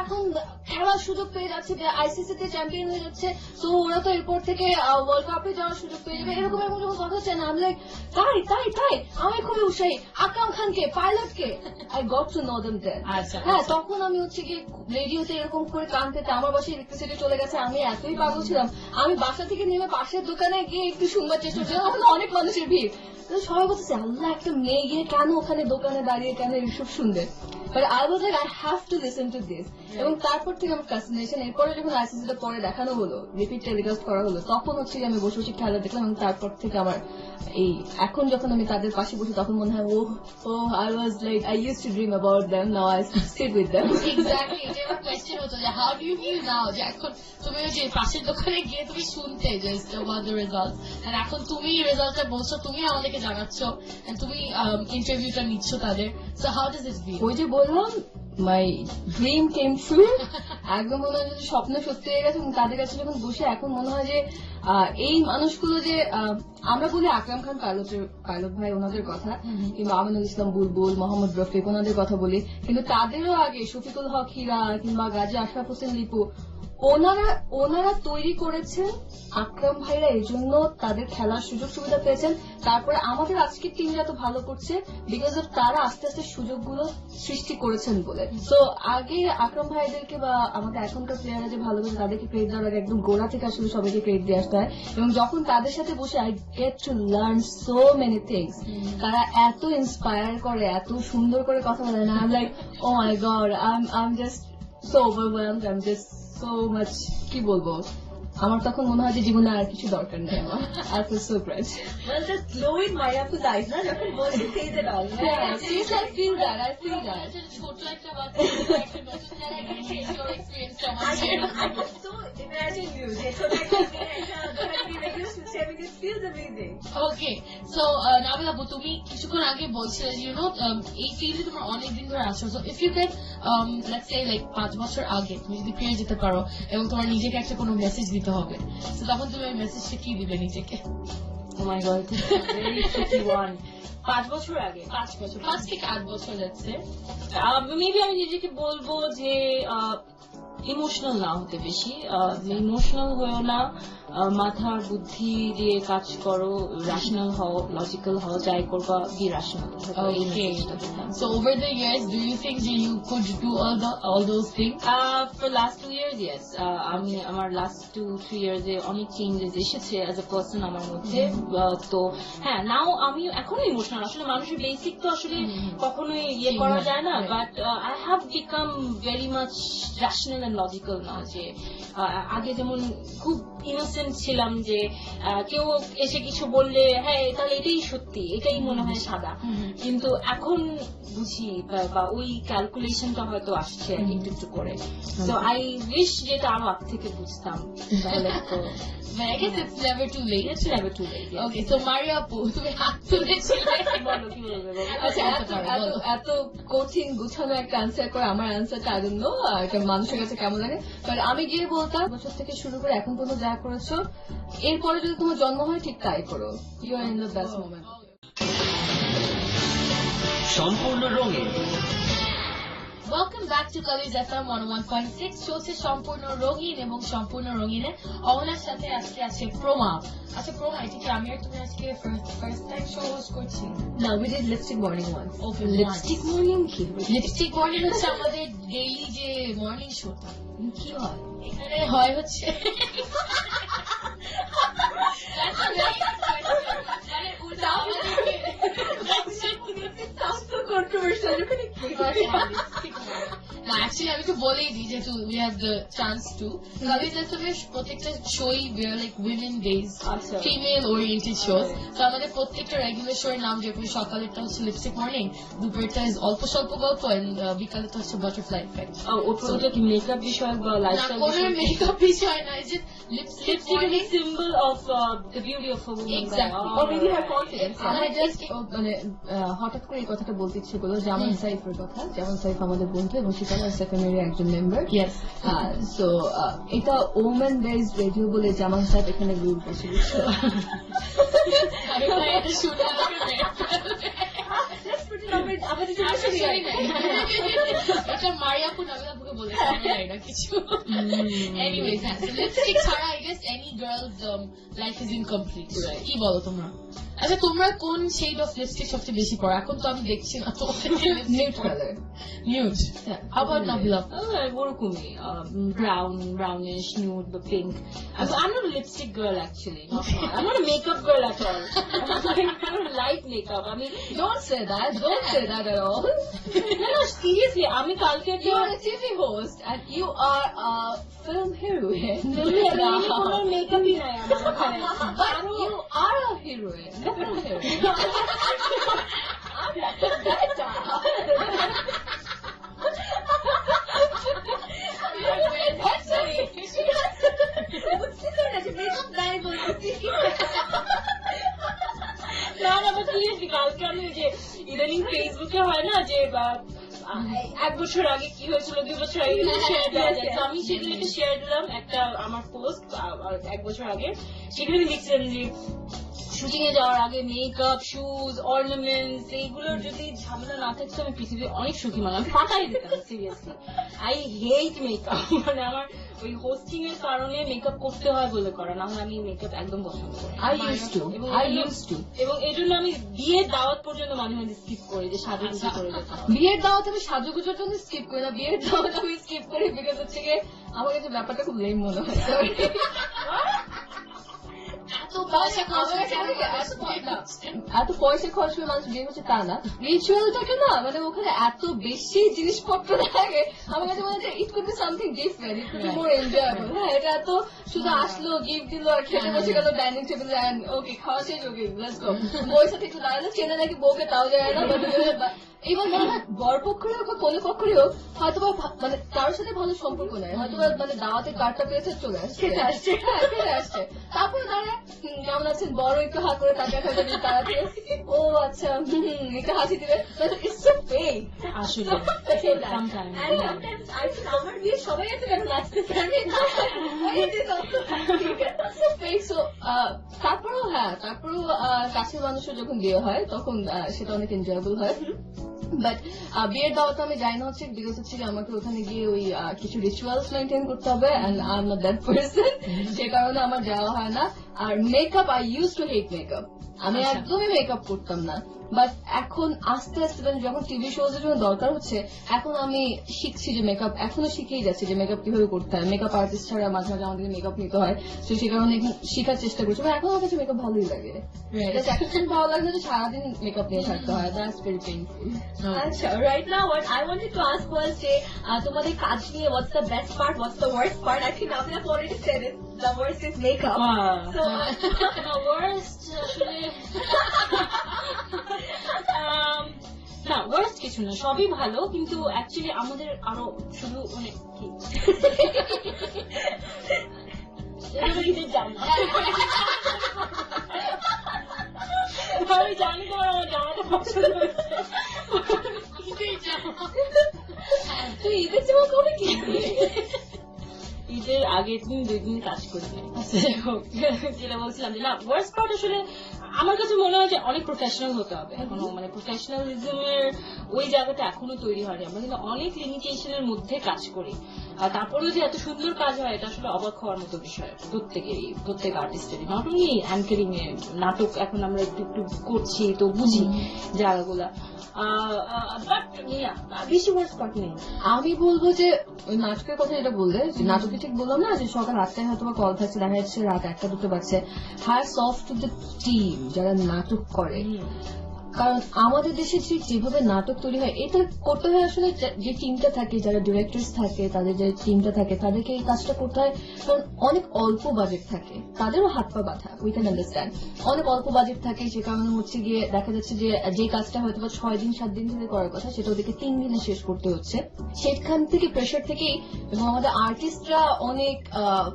এখন খেলার সুযোগ পেয়ে যাচ্ছে, আইসিসি তে চ্যাম্পিয়ন হয়ে যাচ্ছে, তো ওরা তো এরপর থেকে ওয়ার্ল্ড কাপে যাওয়ার সুযোগ পেয়ে যাবে, এরকম এরকম যখন কথা হচ্ছে না, আমি লাইক তাই তাই তাই আমি খুবই উৎসাহী। আকরাম খানকে, পাইলটকে, I got to know them then. হ্যাঁ, তখন আমি হচ্ছে গিয়ে রেডিওতে এরকম করে কান পেতে, আমার বাসায় ইলেকট্রিসিটি চলে গেছে, আমি এতই পাগল ছিলাম, আমি বাসা থেকে নেমে পাশের দোকানে গিয়ে একটু শুনবার চেষ্টা করছিলাম, ওখানে অনেক মানুষের ভিড়, তো সবাই বলতেছে আল্লাহ একটা মেয়ে গিয়ে কেন ওখানে দোকানে দাঁড়িয়ে কেন এইসব শুনবে, but I was like I have to listen to this. এবং তারপর থেকে আমার ফ্যাসিনেশন, এরপরে যখন আইসিসিটা পরে দেখানো হলো, রিপিট টেলিকাস্ট করা হলো, তখন হচ্ছে আমি বসে বসে খেলা দেখলাম, এবং তারপর থেকে আমার এই এখন যখন আমি তাদের পাশে বসি তখন মনে হয় ও I was like I use to dream about them, now I sit with them. Exactly, এটা আমার কোয়েশ্চেন হতো যে how do you feel now, যে এখন তুমি ওই যে পাশের দোকানে গিয়ে তুমি শুনতে জাস্ট অ্যাবাউট দ্য রেজাল্ট, আর এখন তুমি রেজাল্টটা বলছো, তুমি আমাদেরকে জানাচ্ছ, তুমি ইন্টারভিউটা নিচ্ছ তাদের, so how does it feel? ওই যে বললাম মাই ড্রিম কেম ট্রু, একদম মনে হয় যে স্বপ্ন সত্যি হয়ে গেছে। এবং তাদের কাছে যখন বসে এখন মনে হয় যে এই মানুষগুলো যে আমরা বলি আকরাম খান পাইলট ভাই ওনাদের কথা, কিংবা আমিনুল ইসলাম বুলবুল, মোহাম্মদ রফিক ওনাদের কথা বলি, কিন্তু তাদেরও আগে শফিকুল হক হীরা কিংবা গাজী আশরাফ হোসেন লিপু, ওনারা তৈরি করেছেন আকরাম ভাইরা, এই জন্য তাদের খেলার সুযোগ সুবিধা পেয়েছেন। তারপরে আমাদের আজকের টিম এত ভালো করছে বিকজ অফ তারা আস্তে আস্তে সুযোগগুলো সৃষ্টি করেছেন বলে। তো আগে আকরাম ভাইদেরকে বা আমাদের এখনকার প্লেয়াররা যে ভালো করছে তাদেরকে ক্রেডিট দেওয়ার আগে একদম গোড়া থেকে আসলে সবাইকে ক্রেডিট দিয়ে আসতে হয়। এবং যখন তাদের সাথে বসে I get to learn so many things, তারা এত ইন্সপায়ার করে, এত সুন্দর করে কথা বলে না, I am like oh my God, I am just so overwhelmed, I am just so much, কি বলবো, আমার তখন মনে হয় যে জীবনে আর কিছু দরকার নেই আমার। I feel so great. Well, the glow in Mayapur's eyes, na? যখন বলছে says it all. Yeah, seriously, I feel that. ছোট একটা বাচ্চা একটা নতুন জায়গায় গেছে, your experience টা আমার I can so imagine you. যে ছোট একটা মেয়ে একটা দোকানে রেডিও শুনছে, I mean, it feels amazing. Okay, so Nabil আপু, তুমি কিছুক্ষণ আগে বলছিলে যে এই ফিল্ডে তোমার অনেকদিন ধরে আছো, so if you get let's say like 5 বছর আগে তুমি যদি ফিরে যেতে পারো এবং তোমার নিজেকে একটা কোনো মেসেজ দিতে হবে, তো তখন তুমি ওই মেসেজটা কি দিবে নিজেকে? Oh my God, this is a very tricky one. 5 বছর আগে, 5 বছর, 5 থেকে 8 বছর যাচ্ছে, মেবি আমি নিজেকে বলবো যে ইমোশনাল না হতে বেশি, ইমোশনাল হয়েও না, মাথার বুদ্ধি দিয়ে কাজ করো, রেশনাল হও, লজিক্যাল হও, যাই করবা be rational. So over the years, do you think that you could do all those things? For last 2 years, yes. আমি আমার last 2-3 years এ অনেক চেঞ্জেস এসেছে as a person আমার মধ্যে। তো হ্যাঁ, নাও আমি এখনো ইমোশনাল, আসলে মানুষের বেসিক তো আসলে কখনোই ইয়ে করা যায় না, but I have become very much rational and logical না, যে আগে যেমন খুব ইনোসেন্ট ছিলাম, যে কেউ এসে কিছু বললে হ্যাঁ তাহলে এটাই সত্যি, এটাই মনে হয় সাদা, কিন্তু এখন বুঝি বা ওই ক্যালকুলেশনটা হয়তো আসছে একটু একটু করে। তো আই উইশ যেটা আরো আগ থেকে বুঝতাম, তাহলে তো But I guess it's never too late. It's never too late. Yes. Okay, so Maria আপু, তুমি হাত তুলেছিলে, বলো কি বলবে? আচ্ছা, এত কঠিন গুছানো একটা আনসার করে আমার আনসারটা আই ডোন্ট নো এটা মানুষের কাছে কেমন লাগে, বাট আমি গিয়ে বলতাম বছর থেকে শুরু করে এখন পর্যন্ত যা করেছো, এরপরে যদি তোমার জন্ম হয় ঠিক তাই করো, you are in the best moment. সম্পূর্ণ রঙিন। Welcome back to Colors FM 101.6, চলছে সম্পূর্ণ রঙিন, এবং সম্পূর্ণ রঙিনে অমলার সাথে আজকে আছে প্রমা। আচ্ছা প্রমা, এটা কি আমি আর তুমি আজকে ফার্স্ট টাইম শো হোস্ট করছি? না, we did lipstick morning one. Lipstick morning কি? লিপস্টিক মর্নিং হচ্ছে আমাদের ডেইলি যে মর্নিং শোটা। কি হয় এখানে হয় হচ্ছে না, অ্যাকচুয়ালি আমি তো বলেই দিই যেহেতু we have the chance to, কালিজ এফএমের প্রত্যেকটা শোই we are like women base, female oriented shows. তো আমাদের প্রত্যেকটা রেগুলার শোয়ের নাম যেরকম সকালেরটা হচ্ছে লিপস্টিক মর্নিং, দুপুরেরটা অল্প স্বল্প গল্প, এন্ড বিকালেরটা হচ্ছে বাটারফ্লাই ইফেক্ট। ওটা কি মেকআপ বিষয়ক বা লাইফস্টাইল বিষয়ক? মেকআপ বিষয় না, যে lipstick is a symbol of the beauty of a woman. Exactly. Or maybe her confidence. আমার জাস্ট মানে হঠাৎ করে এই কথাটা বলতে ইচ্ছে করলো, জামান সাইফের কথা। জামান সাইফ আমাদের বন্ধু এবং শিকাগো সেকেন্ডারি একজন মেম্বার। সো এটা ওমেন বেসড রেডিও বলে জামান সাইফ এখানে রুল করছে। Let's put আমাদের জন্য শুনি আসলেই নাই। এটা মারিয়াপু নাবিলাপুকে বলেছে, আমি জানি না কিছু। Anyways, হ্যাঁ, so lipstick ছাড়া I guess any girl's life is incomplete. কি বলো তোমরা? আচ্ছা, তোমরা কোন শেড অফ লিপস্টিক সবচেয়ে বেশি পড়ো? এখন তো আমি দেখছি না তোমাদের nude colour. Nude. How about Nabila? ওরকমই brownish, nude বা pink. I'm not a lipstick girl actually. I'm not a makeup girl at all. I don't like makeup. I mean, Don't say that. Don't say that at all. no, seriously. আমি কালকে You are a TV host and you are a film heroine. কোনো মেকআপই নাই আমার ওখানে। But you are a heroine. Not a heroine. না না, seriously কালকে আমি ওই যে ইদানিং ফেসবুকে হয় না যে এক বছর আগে কি হয়েছিল, 2 বছর আগে শেয়ার দেওয়া যায়, তো আমি সেগুলোকে শেয়ার দিলাম একটা আমার পোস্ট 1 বছর আগে। সেখানে লিখছিলাম যে শুটিং এ যাওয়ার আগে মেকআপ, শুজ, অর্নামেন্টস এইগুলোর যদি ঝামেলা না থাকতো আমি পৃথিবীর অনেক সুখী মানুষ, আমি ফাটাই দিতাম সিরিয়াসলি। আই হেট মেকআপ, মানে আমার ওই হোস্টিং এর কারণে মেকআপ করতে হয় বলে করা, না হলে আমি মেকআপ একদম পছন্দ করি। I used to. এবং এই জন্য আমি বিয়ের দাওয়াত পর্যন্ত মাঝে মাঝে স্কিপ করি যে সাজুগুজু করে যেতাম। বিয়ের দাওয়াত আমি সাজুগুজোর জন্য স্কিপ করি না, বিয়ের দাওয়াত আমি স্কিপ করি বিকজ হচ্ছে গিয়ে আমার কাছে ব্যাপারটা খুব লেম মনে হয়। এত পয়সা খরচ করে মানুষ বিয়ে করছে তা না, রিচুয়ালটাকে না মানে ওখানে এত বেশি জিনিসপত্র থাকে আমার কাছে মনে হচ্ছে it could be something different, it could be more enjoyable. হ্যাঁ, এটা এত শুধু আসলো গিফট দিল আর খেতে বসে গেল ডাইনিং টেবিলে, ওকে খাওয়া শেষ, ওকে লেটস গো। বউয়ের সাথে একটু দাঁড়ালো, চেনে নাকি বউকে তাও যায় না, এবার মনে হয় বরপক্ষরে হোক বা কোনো পক্ষরে হোক হয়তো মানে কারোর সাথে ভালো সম্পর্ক নেই, হয়তো মানে দাওয়াতের কার্ডটা পেয়েছে চলে আসছে, তারপরে দাঁড়ায় কেমন আছেন বড় একটু হাত করে তাকে তাড়াতে, ও আচ্ছা একটু হাসি দিবে, আসলে আমার বিয়ে সবাই আছে কেন নাচতেছে, তারপরেও হ্যাঁ, তারপরেও কাছের মানুষের যখন বিয়ে হয় তখন সেটা অনেক এনজয়েবল হয়। বাট বিয়ের দাওয়াতে আমি যাই না হচ্ছে বিকজ হচ্ছে আমাকে ওখানে গিয়ে ওই কিছু রিচুয়ালস মেনটেন করতে হবে and I am not that person, সে কারণে আমার যাওয়া হয় না। আর makeup, I use to hate makeup, আমি একদমই মেকআপ করতাম না। বাট এখন আস্তে আস্তে যখন টিভি শোজ এর জন্য দরকার হচ্ছে, এখন আমি শিখছি যে মেকআপ, এখনো শিখেই যাচ্ছি যে মেকআপ কিভাবে করতে হয়। মেকআপ আর্টিস্ট ছাড়া মাঝে মাঝে আমাদের মেকআপ নিতে হয়, তো সে কারণে শেখার চেষ্টা করছি। এখন আমার কাছে মেকআপ ভালোই লাগে, এখন ভালো লাগে না যে সারাদিন মেকআপ নিয়ে থাকতে হয়, দ্যাটস ভেরি পেইনফুল। আচ্ছা, right now what I wanted to ask was যে তোমাদের কাজ নিয়ে what's the best part, what's the worst part? I think Navina already said it. The worst is makeup. So worst আসলে না, worst কিছু না, সবই ভালো, কিন্তু অ্যাকচুয়ালি আমাদের আরো শুধু মানে কি আমি জানি তোমার আমার জামাটা পছন্দ হচ্ছে, তুই ঈদের জামা কবে কিনবি? ঈদের আগের দিন 2 দিন কাজ করি নাই। যেটা বলছিলাম যে না, ওয়ার্স্ট পার্ট আসলে আমার কাছে মনে হয় যে অনেক প্রফেশনাল হতে হবে এখনো, মানে প্রফেশনালিজমের ওই জায়গাটা এখনো তৈরি হয়নি। আমরা কিন্তু অনেক লিমিটেশনের মধ্যে কাজ করি, আর তারপরেও যে এত সুন্দর কাজ হয় এটা আসলে অবাক হওয়ার মতো বিষয় প্রত্যেকেরই, প্রত্যেক আর্টিস্টেরই, নট অনলি অ্যাঙ্কারিং এ। নাটক এখন আমরা একটু একটু করছি তো বুঝি জায়গাগুলা, বেশি ওয়ার্স্ট পার্ট নেই। আমি বলবো যে ওই নাটকের কথা যেটা বললে, যে নাটকে ঠিক বললাম না যে সকাল 8টায় হয়তো কল থাকছে, দেখা যাচ্ছে রাত 1টা-2টা বাজছে। Hats off to the team যারা নাটক করে, কারণ আমাদের দেশে ঠিক যেভাবে নাটক তৈরি হয় এটা করতে হয় আসলে যে টিমটা থাকে, যারা ডিরেক্টরস থাকে, তাদের যে টিমটা থাকে তাদেরকে এই কাজটা করতে হয়, কারণ অনেক অল্প বাজেট থাকে, তাদেরও হাত পা বাঁধা, উই ক্যান আন্ডারস্ট্যান্ড। অনেক অল্প বাজেট থাকে, সে কারণে হচ্ছে গিয়ে দেখা যাচ্ছে যে কাজটা হয়তো 6 দিন 7 দিন ধরে করার কথা সেটা ওদেরকে 3 দিনে শেষ করতে হচ্ছে। সেখান থেকে প্রেশার থেকেই, এবং আমাদের আর্টিস্টরা অনেক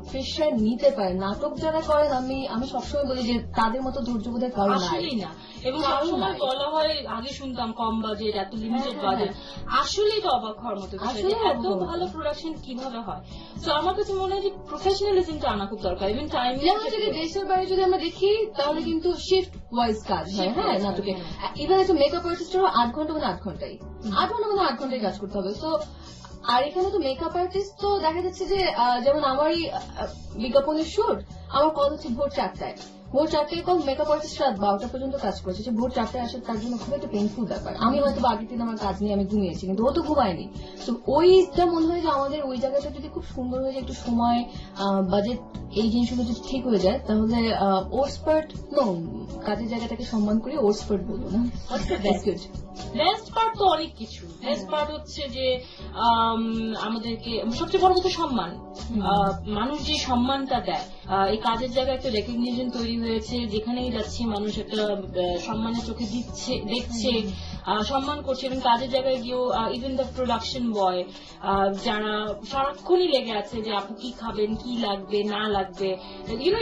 প্রেশার নিতে পারে। নাটক যারা করেন আমি সবসময় বলি যে তাদের মতো ধৈর্য বোধের কারণ নাই আসলেই না, এবং সবসময় বলা হয় আগে শুনতাম কম বাজেট, এত লিমিটেড বাজেট, আসলে এটা অবাক হওয়ার মতো বিষয় যে এত ভালো প্রোডাকশন কিভাবে হয়। তো আমার কাছে মনে হয় যে প্রফেশনালিজমটা আনা খুব দরকার। ইভেন টাইম যেমন যদি দেশের বাইরে যদি আমরা দেখি তাহলে কিন্তু শিফট ওয়াইজ কাজ হয়, হ্যাঁ নাটকে। ইভেন একটা মেকআপ আর্টিস্টেরও 8 ঘন্টা মানে 8 ঘন্টাই 8 ঘন্টা মানে 8 ঘন্টায় কাজ করতে হবে। তো আর এখানে তো মেকআপ আর্টিস্ট তো দেখা যাচ্ছে যে যেমন আমারই বিজ্ঞাপনের শুট, আমার কল হচ্ছে ভোর 4টায়, ভোর 4টায় কল, মেকআপ আর্টিস্ট রাত 12টা পর্যন্ত কাজ করছে। সে ভোর 4টায় আসে, তার জন্য খুব একটা পেইনফুল ব্যাপার। আমি হয়তো আগের দিন আমার কাজ নিয়ে আমি ঘুমিয়েছি, কিন্তু ও তো ঘুমায়নি। তো ওইটা মনে হয় যে আমাদের ওই জায়গাটা যদি খুব সুন্দর হয়ে যায়, একটু সময় বাজেট এই জিনিসগুলো যদি ঠিক হয়ে যায়, তাহলে ওর্সপার্ট কাজের জায়গাটাকে সম্মান করে ওর্সপার্ট বলবো না। বেস্ট পার্ট তো অনেক কিছু। বেস্ট পার্ট হচ্ছে যে আমাদেরকে সবচেয়ে বড় কথা সম্মান, মানুষ যে সম্মানটা দেয়, এই কাজের জায়গায় একটা রেকগনিশন তৈরি হয়েছে। যেখানেই যাচ্ছি মানুষ একটা সম্মানের চোখে দেখছে, সম্মান করছে। এবং কাজের জায়গায় গিয়েও ইভেন দ্য প্রোডাকশন বয় যারা সারাক্ষণই লেগে আছে যে আপু কি খাবেন, কি লাগবে না লাগবে,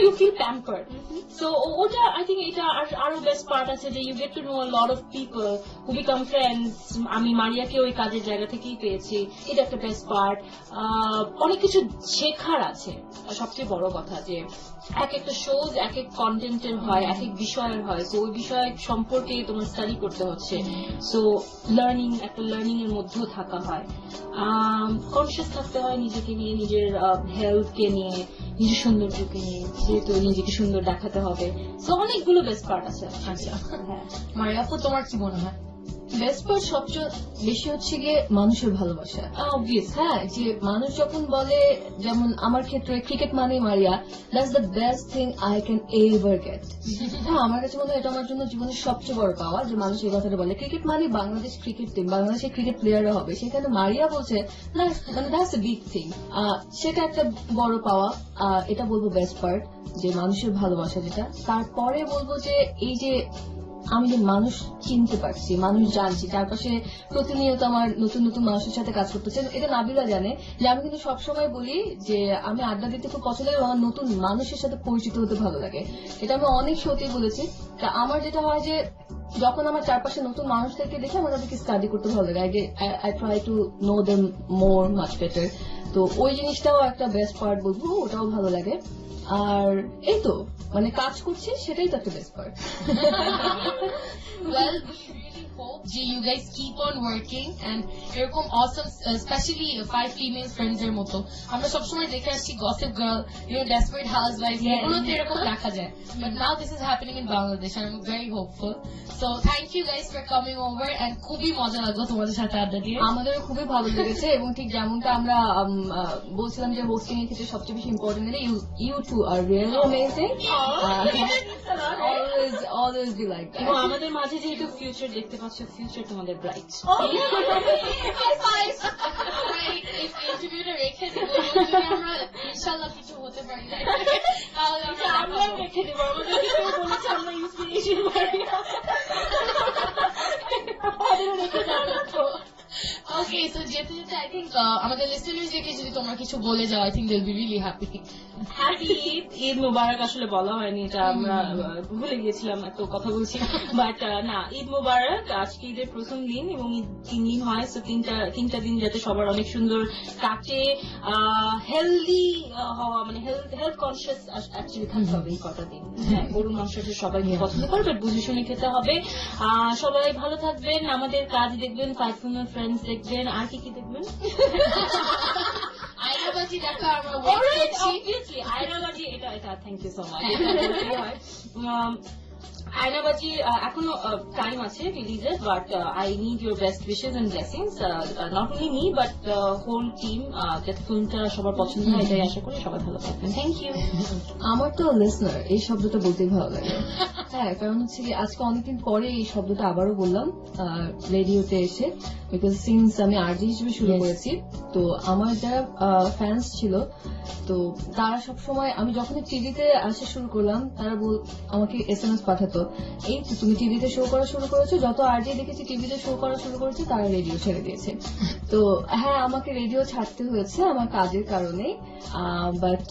ইউ ফিল প্যাম্পার্ড। সো ওটা আই থিঙ্ক এটা আরো বেস্ট পার্ট আছে যে you get to know a lot of people who become friends. আমি মারিয়াকে ওই কাজের জায়গা থেকেই পেয়েছি, এটা একটা বেস্ট পার্ট। অনেক কিছু শেখার আছে। সবচেয়ে বড় কথা যে এক একটা শোজ এক এক কন্টেন্টের হয়, এক এক বিষয়ের হয়। তো ওই বিষয় সম্পর্কে তোমার স্টাডি করতে হচ্ছে। সো একটা লার্নিং এর মধ্যেও থাকা হয়, কনসিয়াস থাকতে হয় নিজেকে নিয়ে, নিজের হেলথকে নিয়ে, নিজের সৌন্দর্যকে নিয়ে, যেহেতু নিজেকে সুন্দর দেখাতে হবে। সো অনেকগুলো বেস্ট পার্ট আছে। আচ্ছা, মারিয়া আপু তোমার কি মনে হয়? বেস্ট পার্ট সবচেয়ে বেশি হচ্ছে গিয়ে মানুষের ভালোবাসা। অবভিয়াস, হ্যাঁ, যে মানুষ যখন বলে, যেমন আমার ক্ষেত্রে ক্রিকেট মানে মারিয়া, that's the best thing I can ever gate. হ্যাঁ, আমার কাছে মনে হয় এটা আমার জন্য জীবনের সবচেয়ে বড় পাওয়া, যে মানুষ এই কথাটা বলে ক্রিকেট মানে বাংলাদেশ ক্রিকেট টিম, বাংলাদেশের ক্রিকেট প্লেয়াররা হবে, সেখানে মারিয়া বলছে না, মানে দ্যাটস এ বিগ থিং। সেটা একটা বড় পাওয়া। এটা বলবো বেস্ট পার্ট, যে মানুষের ভালোবাসা যেটা। তারপরে বলবো যে এই যে আমি যে মানুষ চিনতে পারছি, মানুষ জানছি, চারপাশে প্রতিনিয়ত আমার নতুন নতুন মানুষের সাথে কাজ করতেছে। এটা নাবিলা জানে যে আমি কিন্তু সবসময় বলি যে আমি আড্ডা দিতে খুব পছন্দ লাগে, আমার নতুন মানুষের সাথে পরিচিত হতে ভালো লাগে। এটা আমি অনেক সত্যি বলেছি। তা আমার যেটা হয় যে যখন আমার চারপাশে নতুন মানুষদেরকে দেখে আমার তাদেরকে স্টাডি করতে ভালো লাগে, I try to know them more much better. তো ওই জিনিসটাও একটা বেস্ট পার্ট বলবো, ওটাও ভালো লাগে। আর এই তো মানে কাজ করছি, সেটাই তো একটা best part. Well, we really hope যে you guys keep on working and এরকম awesome, especially 5 female friends এর মতো আমরা সবসময় দেখে আসছি Gossip Girl, Desperate Housewives, এগুলোতে এরকম দেখা যায়। But now this is happening in Bangladesh and I'm very hopeful. So thank you guys for coming over and খুবই মজা লাগলো তোমাদের সাথে আড্ডা দিয়ে। আমাদেরও খুবই ভালো লেগেছে, এবং ঠিক যেমনটা আমরা বলছিলাম যে হোস্টিং এর ক্ষেত্রে সবচেয়ে বেশি important, you two are really amazing, always be like that. এবং আমাদের মাঝে যেহেতু ফিউচার দেখতে পাচ্ছ, ফিউচার তোমাদের ব্রাইট। ইন্টারভিউটা রেখে দিব, আমরা ইনশাআল্লাহ কিছু হতে পারি না তাহলে আমরা রেখে দেবো, আমাদের বলেছে আমরা ইন্সপিরেশন পাই। ওকে, সো যেতে যেতে আই থিঙ্ক আমাদের লিসেনার্সদেরকে যদি তোমরা কিছু বলে যাও, I think they will be really happy. Happy Eid Mubarak. আসলে বলা হয়নি, এটা আমরা ভুলে গিয়েছিলাম, এত কথা বলছি। বাট না, ঈদ মুবারক। আজকে ঈদের প্রথম দিন এবং ঈদ 3 দিন হয়। সো তিনটা দিন যাতে সবার অনেক সুন্দর কাটে, হেলদি হওয়া, মানে হেলথ কনসিয়াস অ্যাকচুয়ালি থাকতে হবে এই কটা দিন। হ্যাঁ, গরুর মাংসটা সবাই পছন্দ করে, বাট বুঝে শুনে খেতে হবে। সবাই ভালো থাকবেন, আমাদের কাজ দেখবেন, 5 female friends দেখবেন, আর কি কি দেখবেন? আয়নাবাজি দেখা আমরা ওয়েট করছি। আয়নাবাজি, এটা thank you so much. Aynabaji এখনো টাইম আছে রিলিজের, but I need your best wishes and blessings, not only me but whole team, যাতে ফিল্মটা সবার পছন্দ হয়, এটাই আশা করি। সবাই ভালো থাকবেন, থ্যাংক ইউ। আমার তো লিসনার এই শব্দটা বলতেই ভালো লাগে। হ্যাঁ, কারণ হচ্ছে কি আজকে অনেকদিন পরে এই শব্দটা আবারও বললাম রেডিওতে এসে, বিকজ সিন্স আমি আরজি হিসেবে শুরু করেছি। তো আমার যারা ফ্যান্স ছিল, তো তারা সবসময়, আমি যখন টিভিতে আসা শুরু করলাম, তারা আমাকে SMS পাঠাতো, এই তো তুমি টিভিতে শো করা শুরু করেছো, যত আরজি দেখেছি টিভিতে শো করা শুরু করেছে তারা রেডিও ছেড়ে দিয়েছে। তো হ্যাঁ, আমাকে রেডিও ছাড়তে হয়েছে আমার কাজের কারণে, বাট